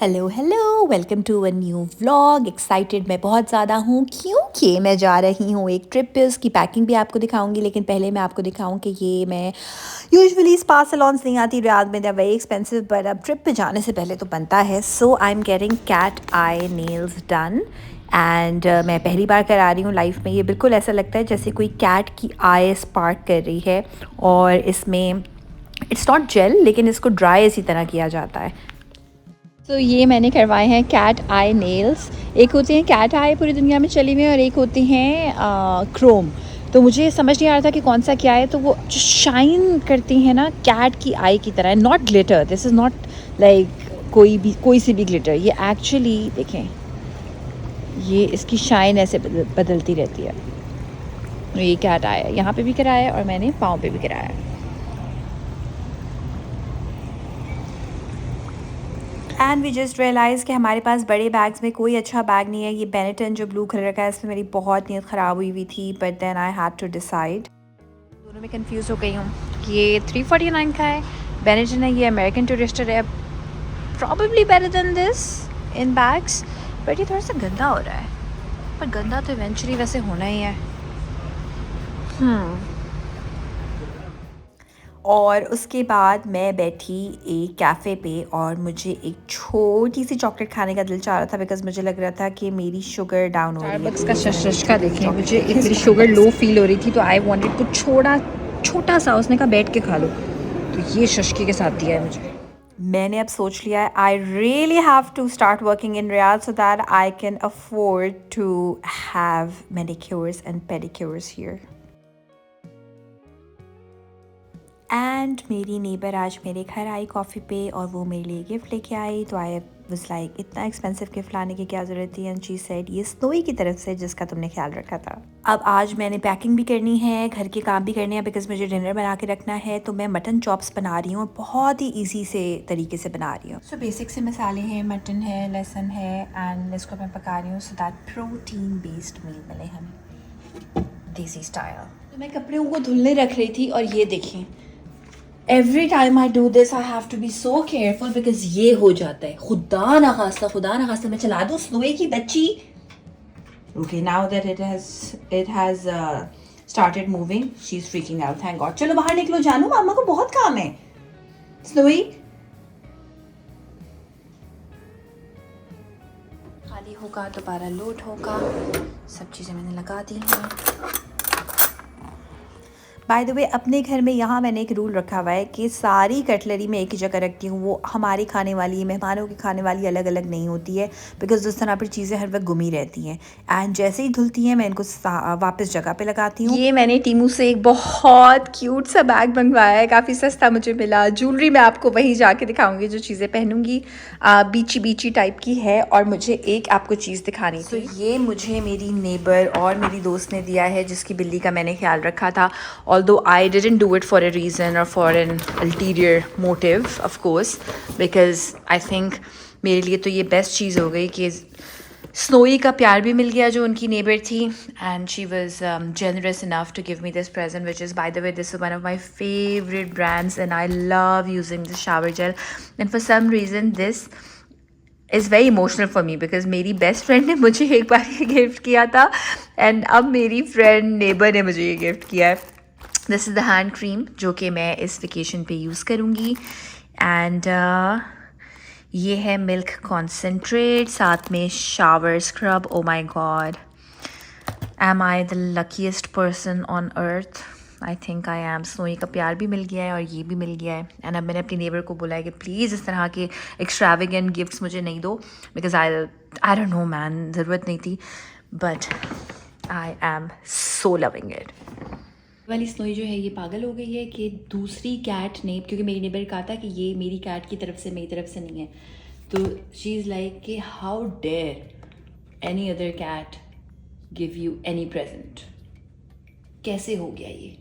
Hello hello, welcome to a new vlog. Excited मैं बहुत ज़्यादा हूँ क्योंकि मैं जा रही हूँ एक ट्रिप पे। उसकी पैकिंग भी आपको दिखाऊंगी, लेकिन पहले मैं आपको दिखाऊं कि ये मैं यूजुअली स्पा सलॉन्स नहीं आती रियाद में, they are very expensive, but अब ट्रिप पे जाने से पहले तो बनता है। So I am getting cat eye nails done and मैं पहली बार करा रही हूँ लाइफ में। ये बिल्कुल ऐसा लगता है जैसे कोई कैट की आई स्पार्क कर रही है, और इसमें इट्स नॉट जेल, लेकिन इसको ड्राई इसी तरह किया जाता है। तो ये मैंने करवाए हैं कैट आई नेल्स। एक होते हैं कैट आई पूरी दुनिया में चली हुई है, और एक होते हैं क्रोम। तो मुझे समझ नहीं आ रहा था कि कौन सा क्या है। तो वो जो शाइन करती हैं ना कैट की आई की तरह, not glitter, this is not like कोई सी भी ग्लिटर। ये एक्चुअली देखें, ये इसकी शाइन ऐसे बदलती रहती है। ये कैट आई है, यहाँ पे भी कराया है और मैंने पाँव पे भी कराया है। एंड वी जस्ट रियलाइज़ कि हमारे पास बड़े बैग्स में कोई अच्छा बैग नहीं है। ये बेनेटन जो ब्लू कलर का है, इसमें मेरी बहुत नीयत ख़राब हुई थी, but then I had to decide. दोनों में कंफ्यूज हो गई हूँ। ये 349 का है, बेनेटन है, ये अमेरिकन टूरिस्टर है। Probably better than this in bags, but ये थोड़ा सा गंदा हो रहा है। पर गंदा तो इवेंचुअली वैसे होना ही है। और उसके बाद मैं बैठी एक कैफ़े पे, और मुझे एक छोटी सी चॉकलेट खाने का दिल चाह रहा था, बिकॉज मुझे लग रहा था कि मेरी शुगर डाउन हो रही है। स्टारबक्स तो का ये मैंने एक शशका छोटी सी देखें, चॉकलेट मुझे देखी, मेरी इसको शुगर मैंने लो फील हो रही थी, तो आई वांटेड कुछ छोटा सा। उसने कहा बैठ के खा लो, तो ये शशके के साथ दिया है मुझे। मैंने अब सोच लिया है I really have to start working in Riyadh so that I can afford to have manicures and pedicures here. And मेरी नेबर आज मेरे घर आई कॉफ़ी पे, और वो मेरे लिए गिफ्ट लेके आई। तो आई वाज लाइक, इतना एक्सपेंसिव गिफ्ट लाने की क्या ज़रूरत थी? एंड शी सेड, ये स्नोई की तरफ से जिसका तुमने ख्याल रखा था। अब आज मैंने पैकिंग भी करनी है, घर के काम भी करने हैं, बिकॉज मुझे डिनर बना के रखना है। तो मैं मटन चॉप्स बना रही हूँ, और बहुत ही ईजी से तरीके से बना रही हूँ। सो बेसिक से मसाले हैं, मटन है, लहसुन है, एंड इसको मैं पका रही हूँ सो दैट प्रोटीन बेस्ड मील मिले हमें देसी स्टाइल। तो मैं कपड़ों को धुलने रख रही थी, और ये देखें, every time I do this I have to be so careful, because ये हो जाता है। खुदा ना खास्ता मैं चला दूँ स्नोई की बच्ची। Okay, now that it has started moving, she is freaking out, thank God. चलो बाहर निकलो जानू, मामा को बहुत काम है। स्नोई खाली होगा, दोबारा लोड होगा। सब चीज़ें मैंने लगा दी हैं। बाय द वे, अपने घर में यहाँ मैंने एक रूल रखा हुआ है कि सारी कटलरी मैं एक ही जगह रखती हूँ। वो हमारी खाने वाली, मेहमानों की खाने वाली अलग अलग नहीं होती है, बिकॉज उस तरह पर चीज़ें हर वक्त गुमी रहती हैं। एंड जैसे ही धुलती हैं मैं इनको वापस जगह पे लगाती हूँ। ये मैंने टीमू से एक बहुत क्यूट सा बैग मंगवाया है, काफ़ी सस्ता मुझे मिला। ज्वेलरी मैं आपको वहीं जाके दिखाऊंगी जो चीज़ें पहनूंगी। बीची बीची टाइप की है। और मुझे एक आपको चीज़ दिखानी थी। ये मुझे मेरी नेबर और मेरी दोस्त ने दिया है, जिसकी बिल्ली का मैंने ख्याल रखा था। Although I didn't do it for a reason और for an ulterior motive, of course, because I think मेरे लिए तो ये बेस्ट चीज़ हो गई कि स्नोई का प्यार भी मिल गया जो उनकी नेबर थी, and she was generous enough to give me this present, which is by the way this is one of my favourite brands, and I love using this shower gel, and for some reason this is very emotional for me, because मेरी best friend ने मुझे एक बार ये gift किया था, and अब मेरी friend neighbour ने मुझे ये गिफ्ट किया है। This is the hand cream जो कि मैं इस वेकेशन पे यूज़ करूँगी, एंड ये है मिल्क कॉन्सेंट्रेट, साथ में shower scrub. Oh my god, am I the luckiest person on earth? I think I am. Snowy का प्यार भी मिल गया है और ये भी मिल गया है, एंड अब मैंने अपनी नेबर को बोला है कि प्लीज़ इस तरह के एक्स्ट्रावेगेंट गिफ्ट्स मुझे नहीं दो, because I don't know man, ज़रूरत नहीं थी, but I am so loving it. वाली स्नोई जो है ये पागल हो गई है कि दूसरी कैट ने, क्योंकि मेरी नेबर कहा था कि ये मेरी कैट की तरफ से, मेरी तरफ से नहीं है, तो शी इज़ लाइक कि how dare any other cat give you any present. कैसे हो गया ये,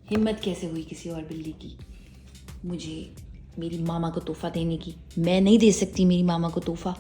हिम्मत कैसे हुई किसी और बिल्ली की मुझे मेरी मामा को तोहफ़ा देने की? मैं नहीं दे सकती मेरी मामा को तोहफ़ा,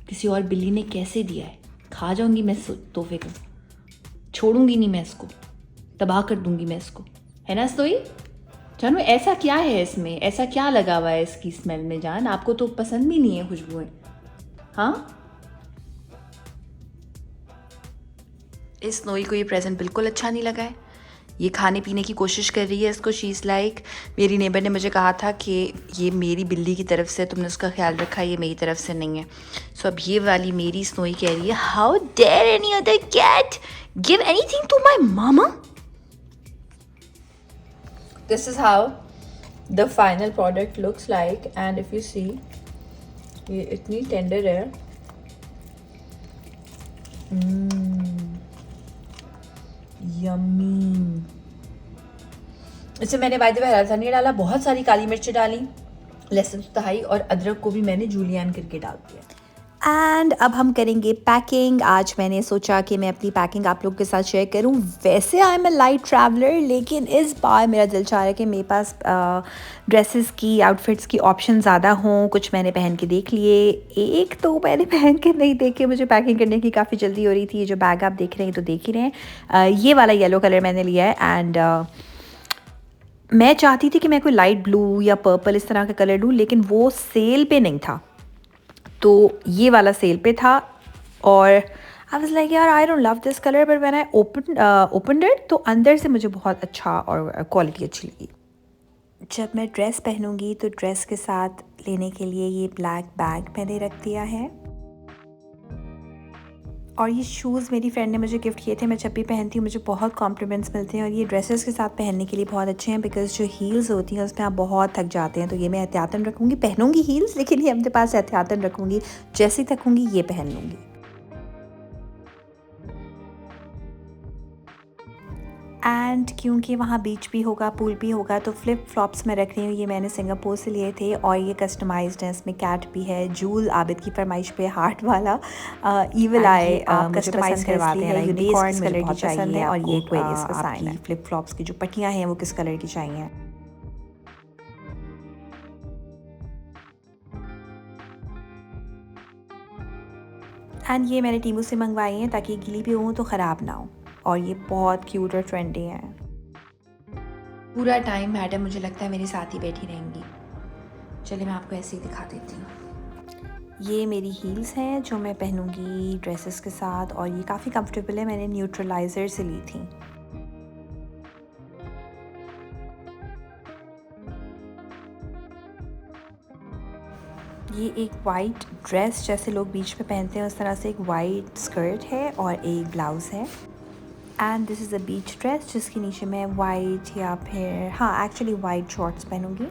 किसी और बिल्ली ने कैसे दिया है? खा जाऊंगी मैं तोहफे को, छोड़ूंगी नहीं मैं इसको, तबाह कर दूंगी मैं इसको, है ना स्नोई? जानू ऐसा क्या है इसमें, ऐसा क्या लगा हुआ है इसकी स्मेल में जान? आपको तो पसंद भी नहीं है खुशबुएं, हाँ? इस स्नोई को ये प्रेजेंट बिल्कुल अच्छा नहीं लगा है। ये खाने पीने की कोशिश कर रही है इसको। शी इज़ लाइक, मेरी नेबर ने मुझे कहा था कि ये मेरी बिल्ली की तरफ से तुमने उसका ख्याल रखा, ये मेरी तरफ से नहीं है। सो अब ये वाली मेरी स्नोई कह रही है, how dare any other cat give anything to my mama. This is how the final product looks like, and if you see, ये इतनी टेंडर है। यम्मी। इससे मैंने बाय द वे हरा धनिया डाला, बहुत सारी काली मिर्च डाली, लहसुन तहाई और अदरक को भी मैंने जूलियन करके डाल दिया। एंड अब हम करेंगे पैकिंग। आज मैंने सोचा कि मैं अपनी पैकिंग आप लोग के साथ शेयर करूं। वैसे I am a light traveller, लेकिन इस बार मेरा दिल चाह रहा है कि मेरे पास ड्रेसेस की, आउटफिट्स की ऑप्शन ज़्यादा हों। कुछ मैंने पहन के देख लिए, एक तो मैंने पहन के नहीं देखे, मुझे पैकिंग करने की काफ़ी जल्दी हो रही थी। ये जो बैग आप देख रहे हैं तो देख ही रहे हैं, ये वाला येलो कलर मैंने लिया है। एंड मैं चाहती थी कि मैं कोई लाइट ब्लू या पर्पल इस तरह का कलर लूँ, लेकिन वो सेल पे नहीं था, तो ये वाला सेल पे था। और आई वाज लाइक यार I don't love this colour, but when I opened it तो अंदर से मुझे बहुत अच्छा और क्वालिटी अच्छी लगी। जब मैं ड्रेस पहनूंगी तो ड्रेस के साथ लेने के लिए ये ब्लैक बैग मैंने रख दिया है। और ये शूज़ मेरी फ्रेंड ने मुझे गिफ्ट किए थे। मैं जब भी पहनती हूँ मुझे बहुत कॉम्प्लीमेंट्स मिलते हैं, और ये ड्रेसेस के साथ पहनने के लिए बहुत अच्छे हैं, बिकॉज़ जो हील्स होती हैं उसमें आप बहुत थक जाते हैं। तो ये मैं एहतियातन रखूँगी, पहनूँगी हील्स, लेकिन ये अपने पास एहतियातन रखूँगी, जैसे थकूँगी ये पहन लूँगी। एंड क्योंकि वहाँ बीच भी होगा, पूल भी होगा, तो फ्लिप फ्लॉप्स मैं रख रही हूँ। ये मैंने सिंगापुर से लिए थे, और ये कस्टमाइज्ड है, इसमें कैट भी है। जूल आबिद की फरमाइश पे हार्ट वाला ईविल आई आप कस्टमाइज करवाते हैं। यूनिकॉर्न मुझे बहुत पसंद है, और ये एक्वेरियस का साइन है। फ्लिप फ्लॉप्स की जो पट्टियाँ हैं वो किस कलर की चाहिए। एंड ये मैंने टीमू से मंगवाई हैं ताकि गीली भी हो तो ख़राब ना हो, और ये बहुत क्यूट और ट्रेंडी हैं। पूरा टाइम मैडम मुझे लगता है मेरे साथ ही बैठी रहेंगी। चलिए मैं आपको ऐसे ही दिखा देती हूँ। ये मेरी हील्स हैं जो मैं पहनूंगी ड्रेसेस के साथ, और ये काफ़ी कंफर्टेबल है। मैंने न्यूट्रलाइज़र से ली थी। ये एक वाइट ड्रेस जैसे लोग बीच में पहनते हैं उस तरह से एक वाइट स्कर्ट है और एक ब्लाउज़ है। And this is a beach dress जिसके नीचे मैं वाइट या फिर हाँ एक्चुअली वाइट शॉर्ट्स पहनूंगी।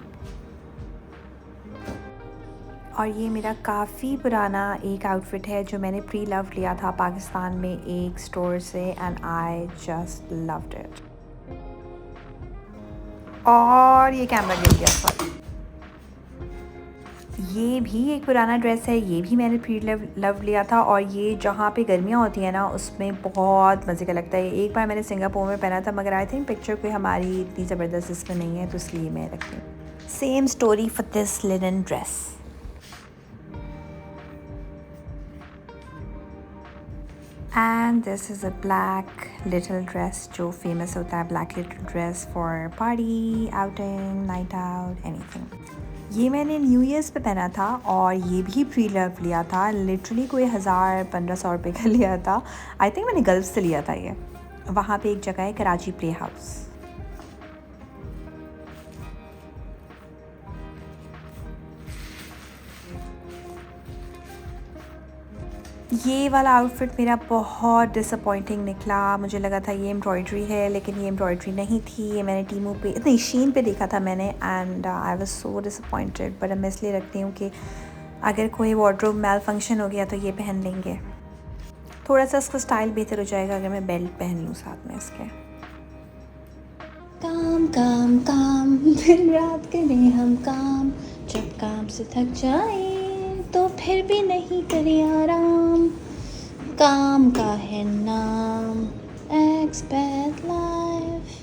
और ये मेरा काफ़ी पुराना एक आउटफिट है जो मैंने प्री लव लिया था पाकिस्तान में एक स्टोर से, and I just loved it. और ये कैमरा गिर गया, सॉरी। ये भी एक पुराना ड्रेस है, ये भी मैंने प्री लव लिया था, और ये जहाँ पे गर्मियाँ होती हैं ना उसमें बहुत मज़े का लगता है। एक बार मैंने सिंगापुर में पहना था, मगर आई थिंक पिक्चर कोई हमारी इतनी ज़बरदस्त इसमें नहीं है, तो इसलिए मैं रखती हूँ। Same story for this linen dress. And this is a black little dress जो फेमस होता है, black little dress for party, outing, night out, anything. ये मैंने न्यू ईयर्स पे पहना था, और ये भी प्री लव लिया था। लिटरली कोई 1000-1500 रुपये का लिया था। आई थिंक मैंने गल्फ से लिया था ये। वहाँ पे एक जगह है कराची प्ले हाउस। ये वाला आउटफिट मेरा बहुत डिसअपॉइंटिंग निकला। मुझे लगा था ये एम्ब्रॉयडरी है, लेकिन ये एम्ब्रॉयडरी नहीं थी। ये मैंने टीमू पे नहीं शीन पे देखा था मैंने, and I was so disappointed. But मैं इसलिए रखती हूँ कि अगर कोई वार्डरोब मेल फंक्शन हो गया तो ये पहन लेंगे। थोड़ा सा इसका स्टाइल बेहतर हो जाएगा अगर मैं बेल्ट पहन लूँ साथ में इसके। काम काम काम दिन रात करें हम काम, जब काम से थक जाए तो फिर भी नहीं करे आराम, काम का है नाम एक्सपेट लाइफ।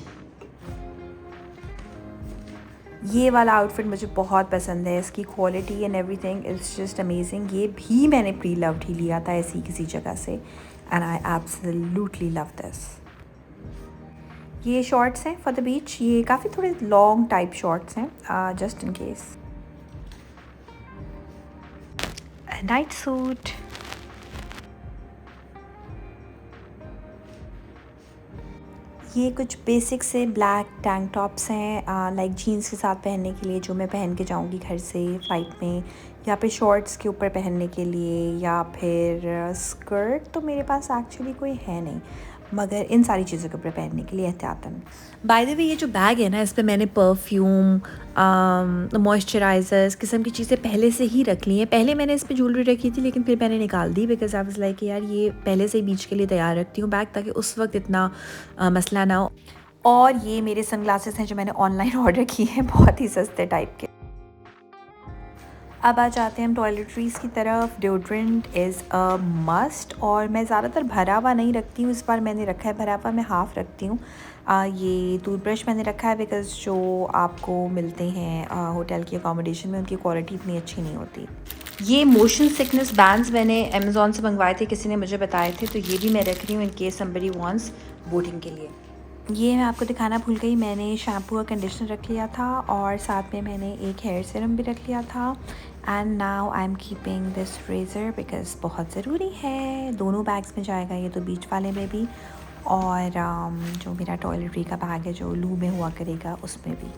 ये वाला आउटफिट मुझे बहुत पसंद है, इसकी quality and everything is just amazing. ये भी मैंने प्री लव्ड ही लिया था ऐसी किसी जगह से, and I absolutely love this. ये शॉर्ट्स हैं फॉर द बीच, ये काफ़ी थोड़े लॉन्ग टाइप शॉर्ट्स हैं, just in case. Night suit, ये कुछ बेसिक से ब्लैक टैंक टॉप्स हैं, लाइक जीन्स के साथ पहनने के लिए, जो मैं पहन के जाऊंगी घर से फ़्लाइट में, या फिर शॉर्ट्स के ऊपर पहनने के लिए, या फिर स्कर्ट तो मेरे पास एक्चुअली कोई है नहीं, मगर इन सारी चीज़ों के ऊपर पहनने के लिए एहतियातन। बाय द वे ये जो बैग है ना, इस पर मैंने परफ्यूम, मॉइस्चराइज़र्स किस्म की चीज़ें पहले से ही रख ली हैं। पहले मैंने इस पर ज्वेलरी रखी थी, लेकिन फिर मैंने निकाल दी, बिकॉज आई वाज लाइक यार ये पहले से ही बीच के लिए तैयार रखती हूँ बैग, ताकि उस वक्त इतना मसला ना हो। और ये मेरे सनग्लासेस हैं जो मैंने ऑनलाइन ऑर्डर किए हैं, बहुत ही सस्ते टाइप के। अब आ जाते हैं हम टॉयलेटरीज़ की तरफ। डिओड्रेंट इज़ अ मस्ट, और मैं ज़्यादातर भरा हुआ नहीं रखती हूँ, इस बार मैंने रखा है भरा हुआ, मैं हाफ़ रखती हूँ। ये टूथब्रश मैंने रखा है बिकॉज़ जो आपको मिलते हैं होटल की अकोमोडेशन में, उनकी क्वालिटी इतनी अच्छी नहीं होती। ये मोशन सिकनेस बैंड्स मैंने अमेज़ॉन से मंगवाए थे, किसी ने मुझे बताए थे, तो ये भी मैं रख रही हूँ in case somebody wants boating के लिए। ये मैं आपको दिखाना भूल गई, मैंने शैम्पू और कंडीशनर रख लिया था, और साथ में मैंने एक हेयर सीरम भी रख लिया था। And now I am keeping this razor because बहुत ज़रूरी है, दोनों बैग्स में जाएगा ये, तो बीच वाले में भी, और जो मेरा टॉयलेटरी का बैग है जो लू में हुआ करेगा उसमें भी।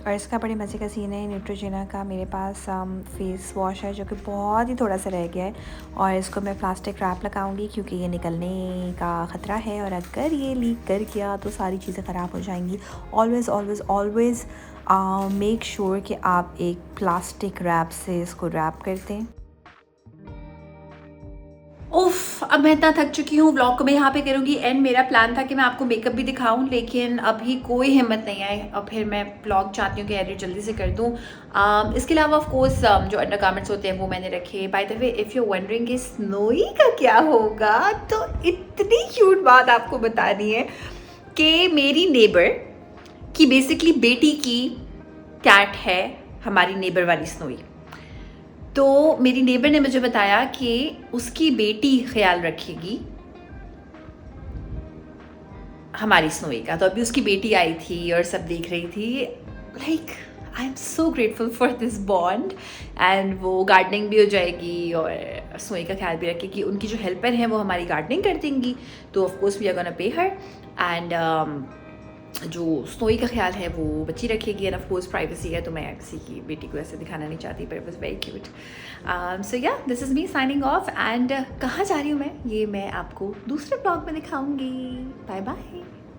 और इसका बड़े मज़े का सीन है, न्यूट्रोजेना का मेरे पास फेस वॉश है जो कि बहुत ही थोड़ा सा रह गया है, और इसको मैं प्लास्टिक रैप लगाऊंगी क्योंकि ये निकलने का ख़तरा है, और अगर ये लीक कर गया तो सारी चीज़ें ख़राब हो जाएंगी। Always always always make sure कि आप एक प्लास्टिक रैप से इसको रैप कर दें। उफ, अब मैं इतना थक चुकी हूँ, व्लॉग को मैं यहाँ पे करूँगी एंड। मेरा प्लान था कि मैं आपको मेकअप भी दिखाऊं, लेकिन अभी कोई हिम्मत नहीं आई। अब फिर मैं व्लॉग चाहती हूँ कि एडिट जल्दी से कर दूँ। इसके अलावा ऑफ कोर्स जो अंडरगारमेंट्स होते हैं वो मैंने रखे। Bye the way if you wondering कि स्नोई का क्या होगा, तो इतनी क्यूट बात आपको बतानी है कि मेरी नेबर की बेसिकली बेटी की कैट है हमारी नेबर वाली स्नोई। तो मेरी नेबर ने मुझे बताया कि उसकी बेटी ख्याल रखेगी हमारी स्नोई का। तो अभी उसकी बेटी आई थी और सब देख रही थी। Like I am so grateful for this bond. And वो गार्डनिंग भी हो जाएगी और स्नोई का ख्याल भी रखेगी। उनकी जो हेल्पर हैं वो हमारी गार्डनिंग कर देंगी, तो of course we are gonna pay her. And जो स्नोई का ख्याल है वो बच्ची रखेगी, एंड ऑफ कोर्स प्राइवेसी है, तो मैं किसी की बेटी को ऐसे दिखाना नहीं चाहती, पर इट वाज वेरी क्यूट। सो या this is me signing off. And कहाँ जा रही हूँ मैं, ये मैं आपको दूसरे ब्लॉग में दिखाऊंगी। Bye bye.